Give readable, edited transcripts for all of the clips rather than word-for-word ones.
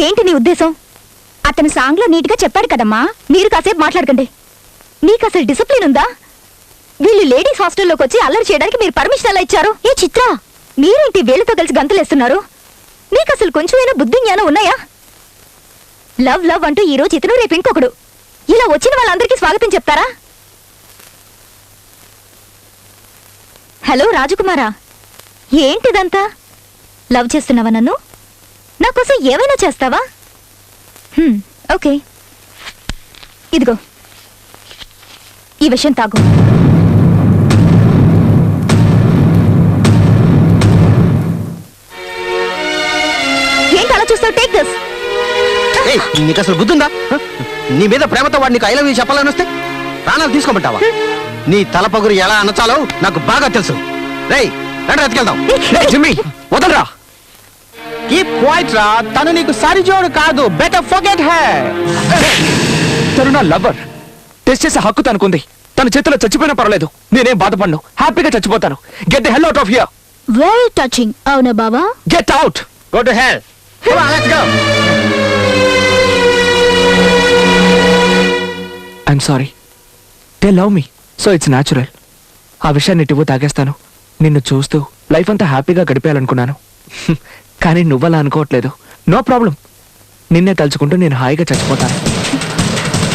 ఏంటి నీ ఉద్దేశం? అతను సాంగ్లో నీట్గా చెప్పాడు కదమ్మా, మీరు కాసేపు మాట్లాడకండి. మీకు అసలు డిసిప్లిన్ ఉందా? వీళ్ళు లేడీస్ హాస్టల్లోకి వచ్చి అల్లరి చేయడానికి మీరు పర్మిషన్ ఎలా ఇచ్చారు? ఏ చిత్ర, మీరేంటి వీళ్ళతో కలిసి గంతులేస్తున్నారు? మీకు అసలు కొంచెమైనా బుద్ధి జ్ఞానం ఉన్నాయా? లవ్ లవ్ అంటూ ఈ రోజు ఇతను, రేపు ఇంకొకడు, ఇలా వచ్చిన వాళ్ళందరికీ స్వాగతం చెప్తారా? హలో రాజకుమారా, ఏంటిదంతా? లవ్ చేస్తున్నావా నన్ను? నా కోసం ఏమైనా చేస్తావా? ఓకే, ఇదిగో ఈ విషయం తాగు. ఏంటి అలా చూస్తావు? Take this. నీకు అసలు బుద్ధుందా? నీ మీద ప్రేమతో వాడు నీకు ఐ లవ్ యూ చెప్పాలని వస్తే ప్రాణాలు తీసుకోమంటావా? నీ తలపగురు ఎలా అనచాలో నాకు బాగా తెలుసు. రేయ్ రండి వెతికెళ్దాం. జిమ్మీ వదలరా. కీప్ క్వైట్ రా, తను నీకు సరిజోడు కాదు. Better forget her. తను నా లవర్. టెస్ట్ చేసే హక్కు తనకుంది. తన చేతిలో చచ్చిపోయినా పర్వాలేదు, నేనేం బాధపడను. హ్యాపీగా చచ్చిపోతాను. Get the hell out of here. Very touching. అవునా బావా? Get out. Go to hell. Come on let's go. I'm sorry. They love me, so it's natural. ఆ విషయాన్ని ఇటువో తాగేస్తాను. నిన్ను చూస్తూ లైఫ్ అంతా హ్యాపీగా గడిపేయాలనుకున్నాను. కానీ నువ్వలా అనుకోవట్లేదు. No problem. నిన్నే తలుచుకుంటూ నేను హాయిగా చచ్చిపోతాను.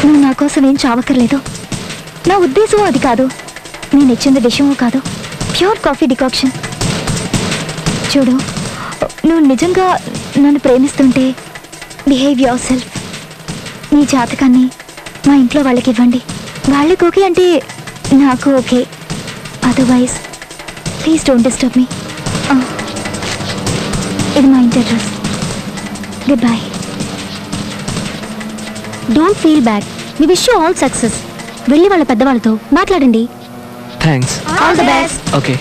నువ్వు నా కోసం ఏం చావక్కర్లేదు. నా ఉద్దేశం అది కాదు. నేను ఇచ్చింది విషయమూ కాదు, ప్యూర్ కాఫీ డికాక్షన్. చూడు, నువ్వు నిజంగా నన్ను ప్రేమిస్తుంటే బిహేవ్ యువర్ సెల్ఫ్. నీ జాతకాన్ని మా ఇంట్లో వాళ్ళకి ఇవ్వండి. వాళ్ళకి ఓకే అంటే నాకు okay. Otherwise please don't disturb me. ఇది మా ఇంటి address. Good bye. Don't feel bad. Me wish you all success. వెళ్ళి వాళ్ళ పెద్దవాళ్ళతో మాట్లాడండి. Thanks. All the best. Okay.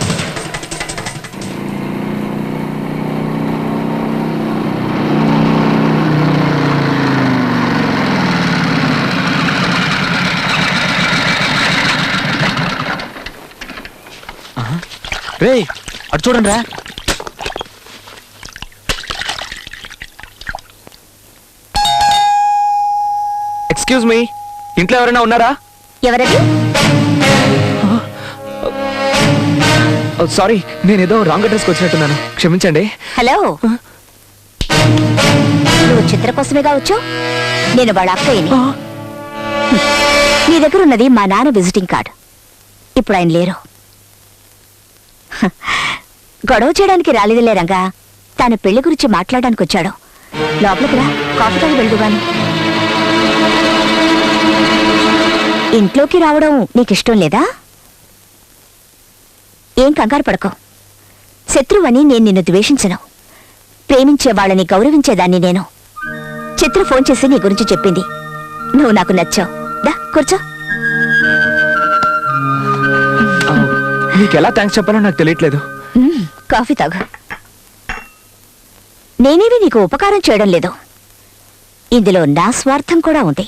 రేయ్ అటు చూడండి రా. ఎక్స్క్యూజ్ మీ, ఇంట్లో ఎవరైనా ఉన్నారా? ఎవరది? సారీ, నేనేదో రాంగ్ అడ్రస్కి వచ్చినట్టున్నాను, క్షమించండి. హలో, నువ్వు చిత్ర కోసమేగా వచ్చు? నేను వాళ్ళ అక్కయ్యని. నీ దగ్గర ఉన్నది మా నాన్న విజిటింగ్ కార్డ్. ఇప్పుడు ఆయన లేరు. గొడవ చేయడానికి రాలేదులే రంగా, తన పెళ్లి గురించి మాట్లాడడానికి వచ్చాడు. లోపలికి రా, కాఫీ తాగి వెళ్దుగాను. ఇంట్లోకి రావడం నీకిష్టం లేదా? ఏం కంగారు పడకో. శత్రువని నేను నిన్ను ద్వేషించను. ప్రేమించే వాళ్ళని గౌరవించేదాన్ని నేను. చిత్ర ఫోన్ చేసి నీ గురించి చెప్పింది. నువ్వు నాకు నచ్చావు. దా కూర్చో. నీకెలా థ్యాంక్స్ చెప్పాలో నాకు తెలియట్లేదు. కాఫీ తాగు. నేనేవి నీకు ఉపకారం చేయడం లేదు. ఇందులో నా స్వార్థం కూడా ఉంది.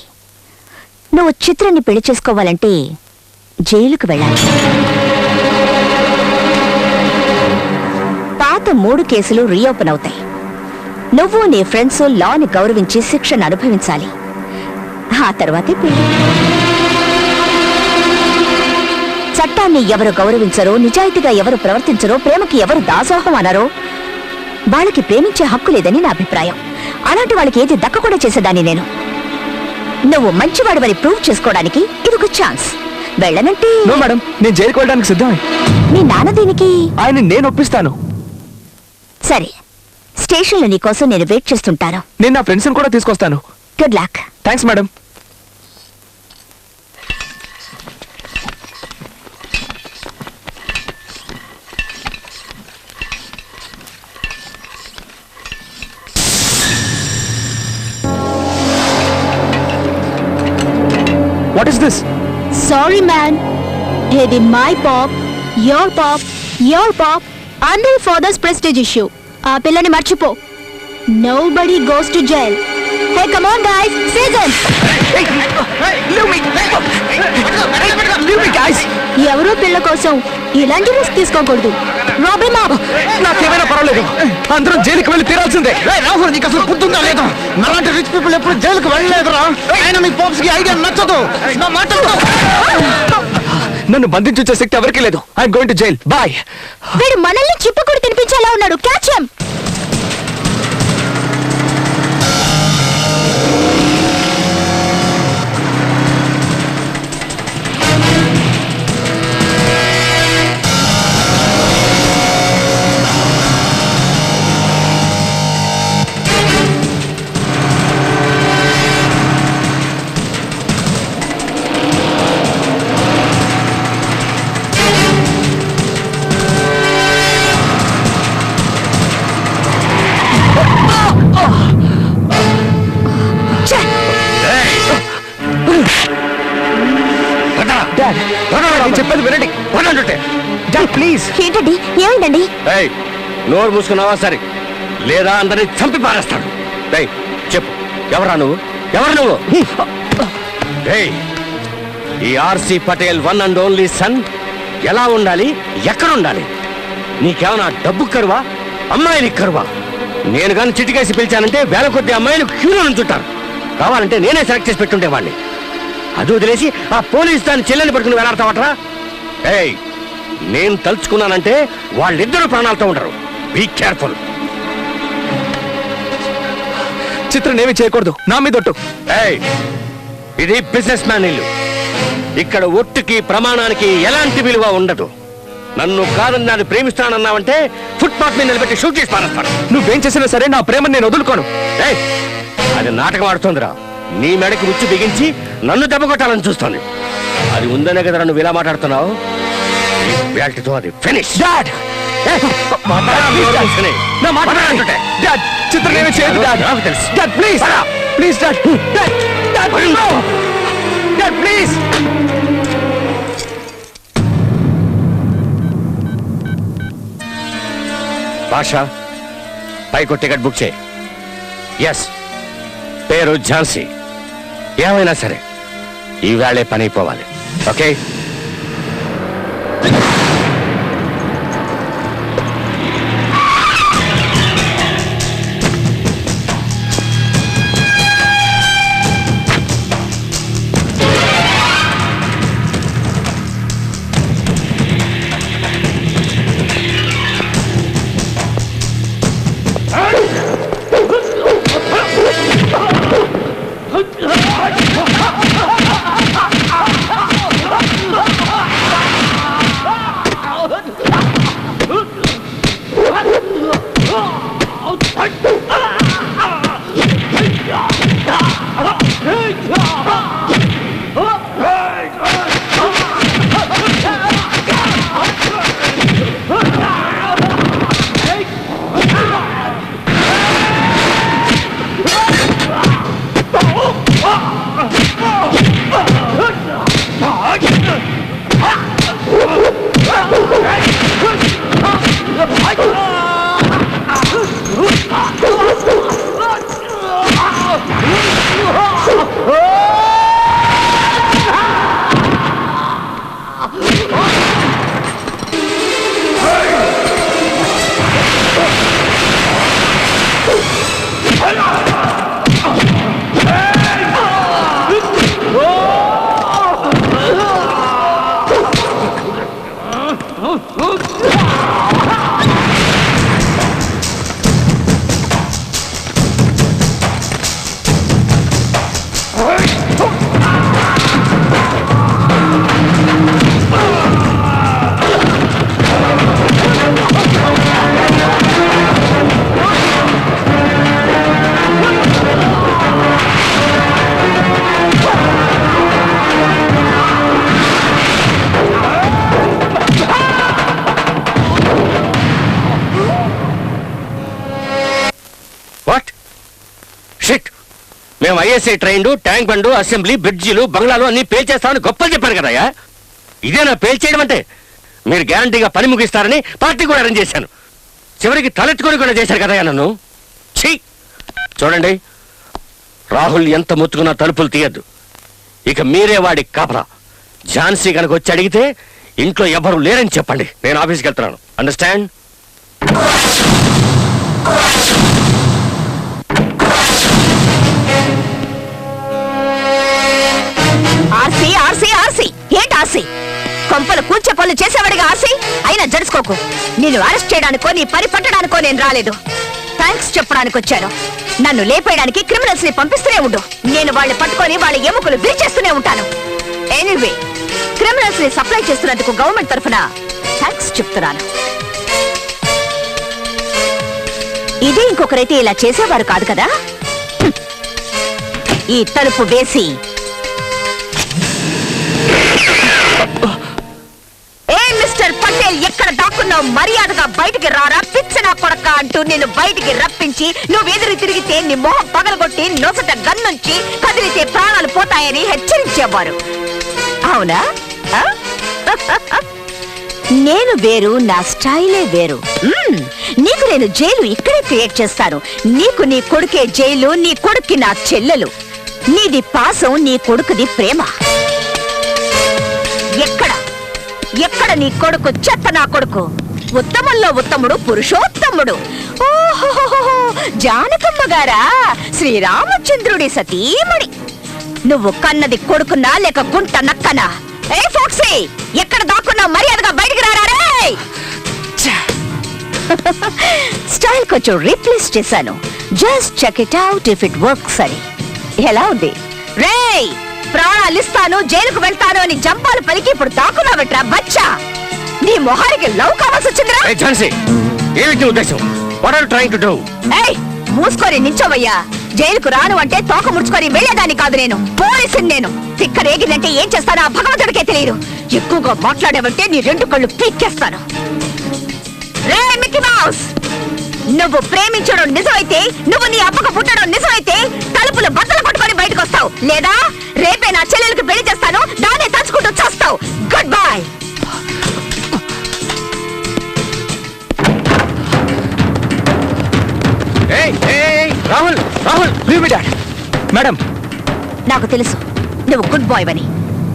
నువ్వు చిత్రాన్ని పెళ్లి చేసుకోవాలంటే జైలుకు వెళ్ళాలి. పాత 3 కేసులు రీఓపెన్ అవుతాయి. నువ్వు నీ ఫ్రెండ్స్ లాని గౌరవించి శిక్షను అనుభవించాలి. ఆ తర్వాతే పెళ్లి. చట్టాన్ని ఎవరు గౌరవించరో, నిజాయితీగా ఎవరు ప్రవర్తించరో, ప్రేమకి ఎవరు దాసోహం అన్నారో వాళ్ళకి ప్రేమించే హక్కు లేదని నా అభిప్రాయం. అలాంటి వాళ్ళకి ఏది దక్కకుండా చేసేదాన్ని నేను. నువ్వు మంచివాడివని ప్రూవ్ చేసుకోవడానికి ఇదొక ఛాన్స్. వెళ్ళనంటే నో మేడం, నేను జైలుకి వెళ్ళడానికి సిద్ధమే. మీ నాన్న దీనికి? ఆయన నేను ఒప్పిస్తాను. సరే, స్టేషన్లో నీకోసం నేను వెయిట్ చేస్తుంటాను. నేను నా ఫ్రెండ్స్ని కూడా తీసుకొస్తాను. Good luck. Thanks madam. What is this? Sorry man, ఇది my pop, your pop, your pop, అందరి father's prestige issue. ఆ పిల్లని మర్చిపో. Nobody goes to jail. Hey, come on, guys. Season. ఎవరో పిల్ల కోసం ఇలాంటి రిస్క్ తీసుకోకూడదు. రాబీ మా నాకేమైనా పర్వాలేదు, అందరం జైలుకి వెళ్ళి తీరాల్సిందే. రాహుల్, నీకు అసలు గుర్తుందా లేదా? అలాంటి రిచ్ పీపుల్ ఎప్పుడు జైలుకు వెళ్ళలేదురా. ఆయన మీ పోప్స్ కి ఐడియా నచ్చదు. నా మాట నన్ను బంధించే శక్తి ఎవరికీ లేదు. I'm going to jail. Bye. వీడు మనల్ని చిప్పకూడి తినిపించేలా ఉన్నాడు. Catch him. డాడ్, నేను చెప్పేది వినండి. Dad please. ఏంటండి? ఏమైందండి? ఏయ్, నోరు మూసుకున్నావా సరే, లేదా అందరిని చంపి పారేస్తాడు. ఏయ్, చెప్పు, ఎవరా నువ్వు? ఎవరు నువ్వు? ఏయ్, ఈ RC Patel one and only sun ఎలా ఉండాలి, ఎక్కడ ఉండాలి? నీకేమన్నా డబ్బు కరువా, అమ్మాయిని కరువా? నేను కానీ చిటికేసి పిలిచానంటే వేల కొద్ది అమ్మాయిలు క్యూలో నుంచుంటారు. కావాలంటే నేనే సెలెక్ట్ చేసి పెట్టుండేవాడిని. అది వదిలేసి ఆ పోలీస్ దాన్ని చెల్లెని పట్టుకుని వేలాడతావట్రా? ఏయ్, నేను తలుచుకున్నానంటే వాళ్ళిద్దరూ ప్రాణాలతో ఉండరు. Be careful. చిత్రం ఏమీ చేయకూడదు, నా మీద ఒట్టు. ఏయ్, ఇది బిజినెస్ మ్యాన్ ఇల్లు. ఇక్కడ ఒట్టుకి ప్రమాణానికి ఎలాంటి విలువ ఉండదు. నన్ను కాదని నన్ను ప్రేమిస్తానన్నావంటే ఫుట్పాత్ మీద నిలబెట్టి షూట్ చేసి పారేస్తాను. నువ్వేం చేసినా సరే నా ప్రేమను నేను వదులుకోను. ఏయ్, అది నాటకం ఆడుతోందిరా. నీ మెడకి ఉచ్చు బిగించి నన్ను దెబ్బ కొట్టాలని చూస్తోంది. అది ఉందనే కదా నువ్వు ఇలా మాట్లాడుతున్నావు. ఈ బెల్ట్తో అది ఫినిష్. డాడ్, నా మాట వినండి. డాడ్, చిత్రం ఏమీ చేయదు. డాడ్, నాకు తెలుసు. Dad please, please dad. Dad, dad, no. Dad please. భాష, పైకి టికెట్ బుక్ చేయి. ఎస్, పేరు ఝాన్సీ. ఏమైనా సరే ఈవేళే పని అయిపోవాలి. ఓకే? మేము ఐఎస్ఐ ట్రైన్లు, ట్యాంక్ బండు, అసెంబ్లీ, బ్రిడ్జిలు, బంగ్లాలు అన్ని పేల్చేస్తామని గొప్పలు చెప్పాను కదయ్యా. ఇదేనా పేల్చేయడం అంటే? మీరు గ్యారంటీగా పని ముగిస్తారని పార్టీ కూడా అరేంజ్ చేశాను. చివరికి తలెత్తుకొని కూడా చేశారు కదయ్యా నన్ను. ఛీ! చూడండి, రాహుల్ ఎంత ముత్తుకున్నా తలుపులు తీయద్దు. ఇక మీరే వాడి కాపలా. ఝాన్సీ కనుక వచ్చి అడిగితే ఇంట్లో ఎవరు లేరని చెప్పండి. నేను ఆఫీస్కి వెళ్తున్నాను. అండర్స్టాండ్? ఆర్సీ ఆర్సీ ఆర్సీ ఏంటి ఆర్సీ? కొంపలు కూల్చే పనులు చేసేవాడిగా ఆర్సీ అయినా జడుచుకోకు. నేను అరెస్ట్ చేయడానికో నీ పని పట్టడానికో నేను రాలేదు. థ్యాంక్స్ చెప్పడానికి వచ్చాను. నన్ను లేపేయడానికి క్రిమినల్స్ ని పంపిస్తూనే ఉండు. నేను వాళ్ళని పట్టుకొని వాళ్ళ ఎముకలు విరిచేస్తూనే ఉంటాను. ఎనీవే, క్రిమినల్స్ ని సప్లై చేస్తున్నందుకు గవర్నమెంట్ తరఫున థ్యాంక్స్ చెప్తున్నాను. ఇది ఇంకొకరైతే ఇలా చేసేవారు కాదు కదా. ఈ తలుపు వేసి మిస్టర్ పటేల్, ఎక్కడ దాక్కున్నావు? మర్యాదగా బయటికి రారా, పిచ్చనా కొడక అంటూ నిన్ను బయటికి రప్పించి నువ్వు ఎదురు తిరిగితే నీ మొహం పగలగొట్టి నొసట గన్నుంచి కదిలితే ప్రాణాలు పోతాయని హెచ్చరించేవారు. అవునా? నేను వేరు, నా స్టైలే వేరు. నీకు నేను జైలు ఇక్కడే క్రియేట్ చేస్తాను. నీకు నీ కొడుకే జైలు, నీ కొడుక్కి నా చెల్లెలు. నీది పాసం, నీ కొడుకుది ప్రేమ. ఎక్కడ ఎక్కడ నీ కొడుకు? చెత్త నా కొడుకు. ఉత్తమంలో ఉత్తముడు, పురుషోత్తముడు. ఓహో, జానకమ్మ గారా, శ్రీరామచంద్రుడి సతీమణి. నువ్వు కన్నది కొడుకున్నా లేక గుంట నక్కనా? ఏ ఫోక్సీ, ఎక్కడ దాక్కున్నా మర్యాదగా బయటికి రారా. స్టైల్ కొంచెం రీప్లేస్ చేశాను. Just check it out if it works అని. ఎలా ఉంది? రేయ్, ప్రాణాలిస్తాను, జైలుకు వెళ్తాను అని జంపాలు పలికి ఇప్పుడు దాక్కున్నావట్రా బచ్చా. నీ మొహానికి లవ్ కావాల్సి వచ్చిందిరా. ఏమిటి ఉద్దేశం? What are trying to do? ఏయ్, మూసుకొని నించోవయ్యా. జైలుకు రాను అంటే తోక ముడుచుకొని వెళ్ళేదాన్ని కాదు నేను. పోలీసుని నేను. తిక్క రేగిందంటే ఏం చేస్తానో ఆ భగవంతుడికే తెలియదు. ఎక్కువగా మాట్లాడావంటే నీ రెండు కళ్ళు పీక్కేస్తాను. రే మిక్కీ మౌస్, నువ్వు ప్రేమించడం నిజమైతే, నువ్వు నీ అబ్బకు పుట్టడం నిజమైతే తలుపులు బద్దలు కొట్టుకొని బయటకు వస్తావు. లేదా రేపే నా చెల్లెలకు పెళ్లి చేస్తాను, దాన్ని తలుచుకుంటూ చేస్తావు. Good bye. Rahul, Rahul, leave me dad. Madam, నాకు తెలుసు నువ్వు గుడ్ బాయ్ అని.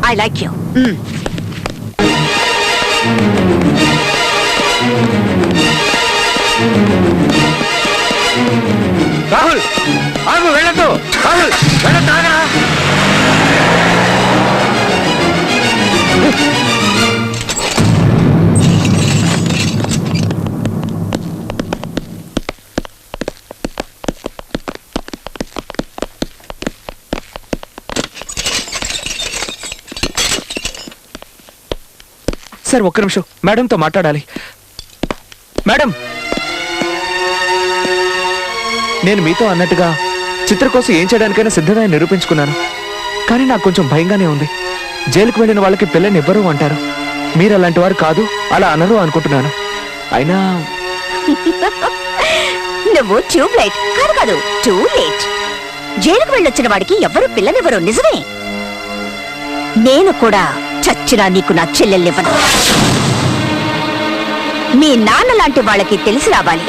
I like you. రాహుల్ ఆగు, వెళ్ళొద్దు. రాహుల్ వెళ్ళొద్దు, ఆగా. సార్ ఒక్క నిమిషం, మేడంతో మాట్లాడాలి. మేడం, నేను మీతో అన్నట్టుగా చిత్ర కోసం ఏం చేయడానికైనా సిద్ధంగా నిరూపించుకున్నాను. కానీ నాకు కొంచెం భయంగానే ఉంది. జైలుకు వెళ్ళిన వాళ్ళకి పిల్లని ఇవ్వరు అంటారు. మీరు అలాంటి వారు కాదు, అలా అనరు అనుకుంటున్నాను. అయినా నువ్వు ట్యూబ్ లైట్ కాదు కాదు, టూ లేట్. జైలుకు వెళ్ళొచ్చిన వాడికి ఎవరు పిల్లనివ్వరు, నిజమే. నేను కూడా చచ్చినా నీకు నా చెల్లెల్నివ్వను. మీ నాన్న లాంటి వాళ్ళకి తెలిసి రావాలి,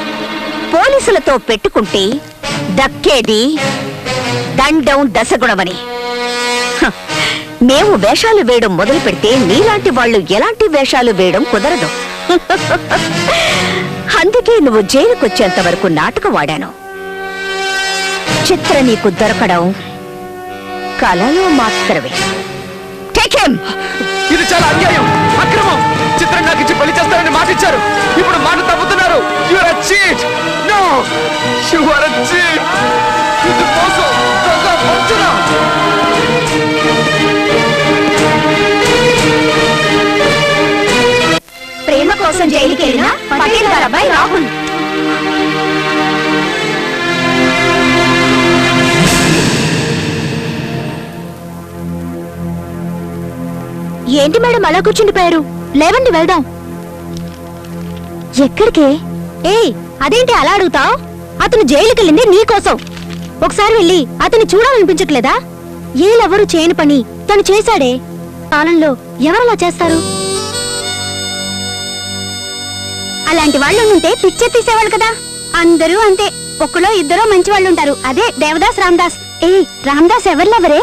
పోలీసులతో పెట్టుకుంటే దక్కేది దండం దశగుణమని. మేము వేషాలు వేయడం మొదలు పెడితే నీలాంటి వాళ్ళు ఎలాంటి వేషాలు వేయడం కుదరదు. అందుకే నువ్వు జైలుకొచ్చేంత వరకు నాటకం వాడాను. చిత్ర నీకు దొరకడం కలలో మాత్రమే. Take him! ఇది చాలా అన్యాయం, అక్రమం. చిత్రం నాకు ఇచ్చి పెళ్లి చేస్తారని మాట ఇచ్చారు, ఇప్పుడు మాట తప్పుతున్నారు. You are a cheat. No, you are a cheat. ఇది మోసం, దొంగ, వంచన. ప్రేమ కోసం జైలుకి వెళ్ళిన పటేల్ గారి అబ్బాయి రాహుల్. ఏంటి మేడం అలా కూర్చుండిపోయారు? లేవండి వెళ్దాం. ఎక్కడికి? అదేంటి అలా అడుగుతావు? అతను జైలుకెళ్ళింది నీకోసం. ఒకసారి వెళ్ళి అతన్ని చూడాలనిపించట్లేదా? ఏలెవరు చేయని పని తను చేశాడే. కాలంలో ఎవరలా చేస్తారు? అలాంటి వాళ్ళు ఉంటే పిక్చర్ తీసేవాళ్ళు కదా. అందరూ అంతే, ఒక్కలో ఇద్దరో మంచి వాళ్ళు ఉంటారు. అదే దేవదాస్ రామదాస్. ఏ రామదాస్ ఎవరు లవరే?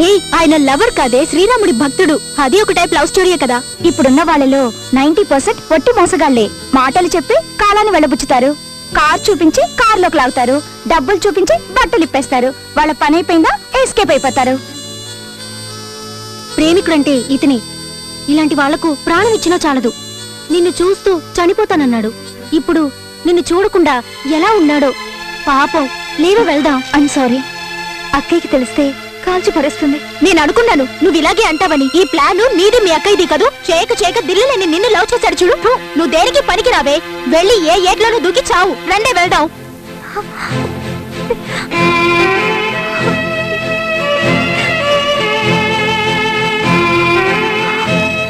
ఏ ఆయన లవర్ కాదే, శ్రీరాముడి భక్తుడు. అది ఒక టైప్ లవ్ స్టోరీయే కదా. ఇప్పుడున్న వాళ్ళలో 90% పొట్టి మోసగాళ్లే. మాటలు చెప్పి కాలాన్ని వెళ్ళబుచ్చుతారు, కార్ చూపించి కార్లోకి లాగుతారు, డబ్బులు చూపించి బట్టలు ఇప్పేస్తారు. వాళ్ళ పని అయిపోయిందా ఎస్కేప్ అయిపోతారు. ప్రేమికుడంటే ఇతని. ఇలాంటి వాళ్లకు ప్రాణం ఇచ్చినా చాలదు. నిన్ను చూస్తూ చనిపోతానన్నాడు. ఇప్పుడు నిన్ను చూడకుండా ఎలా ఉన్నాడో పాపం. లేవు వెళ్దాం. I'm sorry. అక్కయ్యకి తెలిస్తే కాల్చి పరుస్తుంది. నేను అనుకున్నాను నువ్వు ఇలాగే అంటావని. ఈ ప్లాన్ నీది మీ అక్కయ్యది కదూ. చేయక దిల్లులేని నిన్ను లవ్ చేశాడు చూడు. నువ్వు దేనికి పనికి రావే. వెళ్ళి ఏ ఏట్లోనూ దూకి చావు. రండే వెళ్దాం.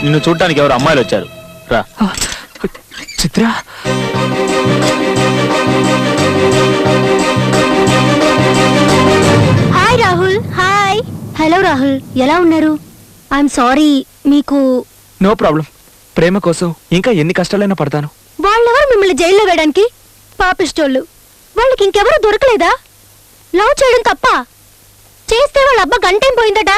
నిన్ను చూడటానికి ఎవరు అమ్మాయిలు వచ్చారు రా. Chitra, hi Rahul. Hi. Hello Rahul, ఎలా ఉన్నారు? I'm sorry. మీకు నో ప్రాబ్లం. ప్రేమ కోసం ఇంకా ఎన్ని కష్టాలైనా పడతాను. వాళ్ళెవరు మిమ్మల్ని జైల్లో వేయడానికి? పాపిష్టోళ్ళు. వాళ్ళకి ఇంకెవరూ దొరకలేదా? లవ్ చేయడం తప్ప చేస్తే వాళ్ళ అబ్బా గంటేం పోయిందట.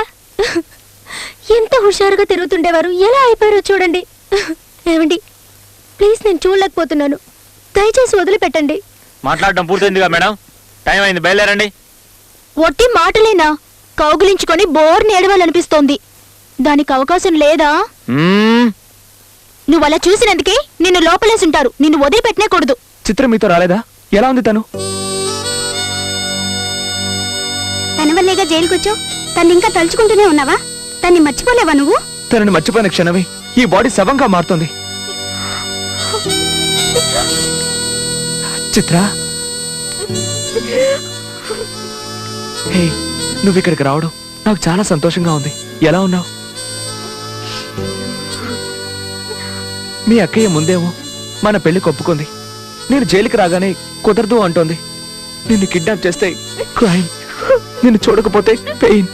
ఎంత హుషారుగా తిరుగుతుండేవారు, ఎలా అయిపోయారో చూడండి. ఏమండి ప్లీజ్, నేను చూడలేకపోతున్నాను. దయచేసి వదిలిపెట్టండి. మాట్లాడడం పూర్తయిందిగా మేడం, టైం అయింది, బయలుదేరండి. ఒట్టి మాటలేనా? కౌగిలించుకొని బోర్ నేడవాలనిపిస్తోంది. దానికి అవకాశం లేదా? నువ్వు అలా చూసినందుకే నిన్ను లోపలేసుంటారు. నిన్ను వదిలిపెట్టనేకూడదు. చిత్ర మీతో రాలేదా? ఎలా ఉంది తను? తన వల్లేగా జైలుకొచ్చావు. తను ఇంకా తలుచుకుంటూనే ఉన్నావా? తన్ని మర్చిపోలేవా నువ్వు? తనని మర్చిపోయిన క్షణమే ఈ బాడీ శవంగా మారుతుంది. చిత్ర, హే, నువ్వు ఇక్కడికి రావడం నాకు చాలా సంతోషంగా ఉంది. ఎలా ఉన్నావు? మీ అక్కయ్య ముందేమో మన పెళ్లి కొప్పుకుంది. నేను జైలుకి రాగానే కుదరదు అంటోంది. నిన్ను కిడ్నాప్ చేస్తే క్రైమ్, నిన్ను చూడకపోతే పెయిన్.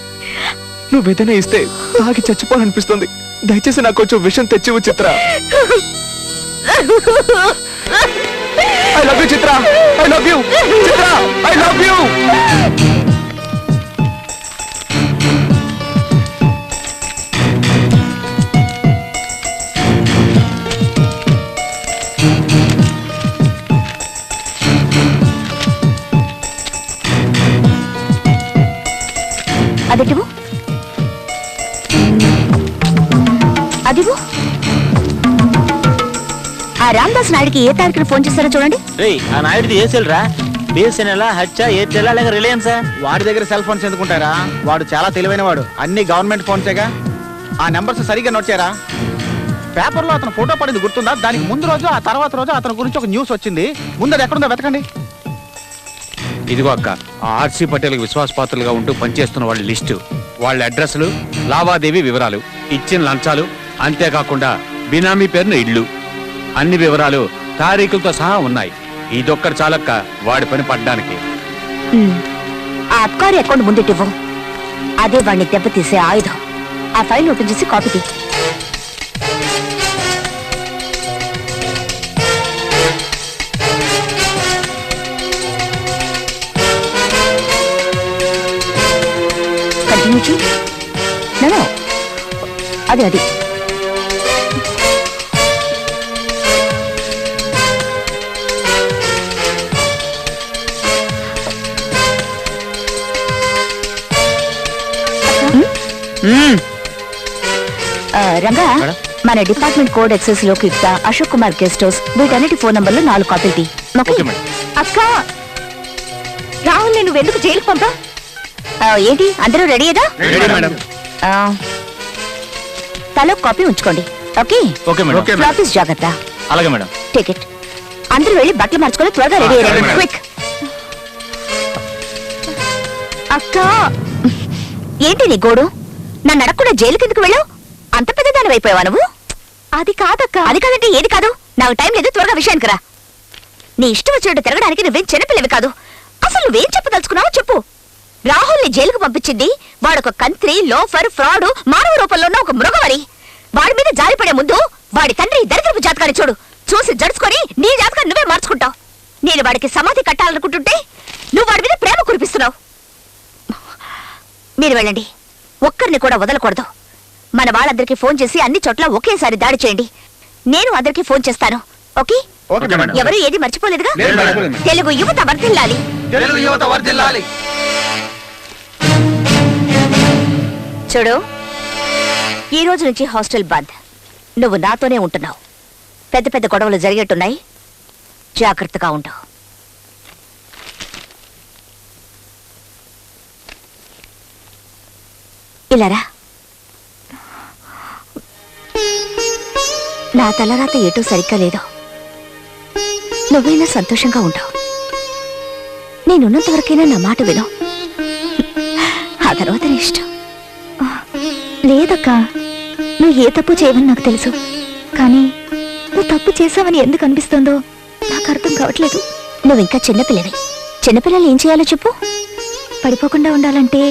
నువ్వేదైనా ఇస్తే తాగి చచ్చిపోవాలనిపిస్తుంది. దయచేసి నాకు కొంచెం విషయం తెచ్చివు Chitra. I love you Chitra. I love you Chitra. I love you. అదిటివు, అదివు. ఆ రామదాస్ నాయుడికి ఏ తారీఖున ఫోన్ చేస్తారో చూడండి. ఆ నాయుడిది ఏ సెల్ రా? బిఎస్ఎన్ఎల్, హెచ్, ఎయిర్టెల్ లేక రిలయన్స్? వాడి దగ్గర సెల్ ఫోన్స్ ఎందుకుంటారా? వాడు చాలా తెలివైన వాడు. అన్ని గవర్నమెంట్ ఫోన్సేగా. ఆ నెంబర్స్ సరిగ్గా నోట్ చేయరా. పేపర్లో అతను ఫోటో పడింది గుర్తుందా? దానికి ముందు రోజు ఆ తర్వాత రోజు అతని గురించి ఒక న్యూస్ వచ్చింది. ముందు అది ఎక్కడుందో వెతకండి. ఇదిగో అక్క, ఆ ఆర్సీ పటేల్కి విశ్వాసపాత్రులుగా ఉంటూ పనిచేస్తున్న వాళ్ళ లిస్టు, వాళ్ళ అడ్రస్లు, లావాదేవీ వివరాలు, ఇచ్చిన లంచాలు, అంతేకాకుండా బినామీ పేరున ఇళ్ళు, అన్ని వివరాలు తారీఖులతో సహా ఉన్నాయి. ఇదొక్కటి చాలక్క వాడి పని పడ్డానికి. ఆ అబ్కారీ అకౌంట్ ముందుటివ్వు. అదే వాడిని దెబ్బతీసే ఆయుధం. ఆ ఫైల్ ఓపెన్ చేసి కాపీ తీ. కంటిన్యూ చేయి. అది రంగా, మన డిపార్ట్మెంట్ కోడ్ ఎక్సెస్ లోకి ఇస్తా. అశోక్ కుమార్ గెస్ట్ హౌస్, వీటన్నిటి ఫోన్ నంబర్లు 4 కాపీలు తీ. అక్క, రాహుల్ నేను ఎందుకు జైలుకు పంపా? ఏంటి అందరూ రెడీయేదా? తలో కాపీ ఉంచుకోండి. ఓకే? ఆఫీస్ జాగ్రత్త. అలాగే మేడం. టికెట్ అందరూ వెళ్ళి బట్టలు మార్చుకొని త్వరగా రెడీ అయ్యారు. క్విక్. అక్క, ఏంటి నీ గోడు? నన్ను అడగకుండా జైలుకి ఎందుకు వెళ్ళావు? అంత పెద్దదాని అయిపోయావా నువ్వు? అది కాదక్క. అది కాదంటే ఏది కాదు? నాకు టైం లేదు, త్వరగా విషయానికి రా. నీ ఇష్టం వచ్చినట్టు తిరగడానికి నువ్వేం చిన్నపిల్లవి కాదు. అసలు నువ్వేం చెప్పదలుచుకున్నావో చెప్పు. రాహుల్ ని జైలుకు పంపించింది వాడొక కంత్రి, లోఫర్, ఫ్రాడ్, మానవ రూపంలో ఉన్న ఒక మృగమని. వాడి మీద జారిపడే ముందు వాడి తండ్రి దరిద్రపు జాతకాన్ని చూసి జడుచుకొని నీ జాతకాన్ని నువ్వే మార్చుకుంటావు. నేను వాడికి సమాధి కట్టాలనుకుంటుంటే నువ్వు వాడి మీద ప్రేమ కురిపిస్తున్నావు. మీరు వెళ్ళండి, ఒక్కరిని కూడా వదలకూడదు. మన వాళ్ళందరికీ ఫోన్ చేసి అన్ని చోట్ల ఒకేసారి దాడి చేయండి. నేను అందరికీ ఫోన్ చేస్తాను. ఓకే? Okay madam. ఎవరు ఏది మర్చిపోలేదుగా? లేదు మేడం. తెలుగు యువత వర్ధిల్లాలి. తెలుగు యువత వర్ధిల్లాలి. చూడు, ఈ రోజు నుంచి హాస్టల్ బంద్. నువ్వు నాతోనే ఉంటున్నావు. పెద్ద పెద్ద గొడవలు జరిగేట్టున్నాయి, జాగ్రత్తగా ఉండు. ఇలారా. నా తలరాత ఏటూ సరిగ్గా లేదు. నువ్వైనా సంతోషంగా ఉండవు. నేనున్నంత వరకైనా నా మాట విను. ఆ తర్వాత నీ ఇష్టం. లేదక్కా, నువ్వు ఏ తప్పు చేయవని నాకు తెలుసు. కానీ నువ్వు తప్పు చేసావని ఎందుకు అనిపిస్తుందో నాకు అర్థం కావట్లేదు. నువ్వింకా చిన్నపిల్లవి. చిన్నపిల్లలు ఏం చేయాలో చెప్పు. పడిపోకుండా ఉండాలంటే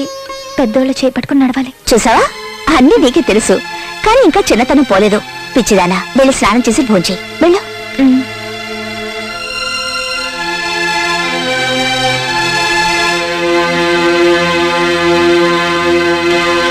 పెద్దోళ్ళు చేపట్టుకుని నడవాలి. చూసావా, అన్నీ నీకే తెలుసు. కానీ ఇంకా చిన్నతనం పోలేదు. పిచ్చిదానా, వెళ్ళి స్నానం చేసి భోంచేయి. వెళ్ళు.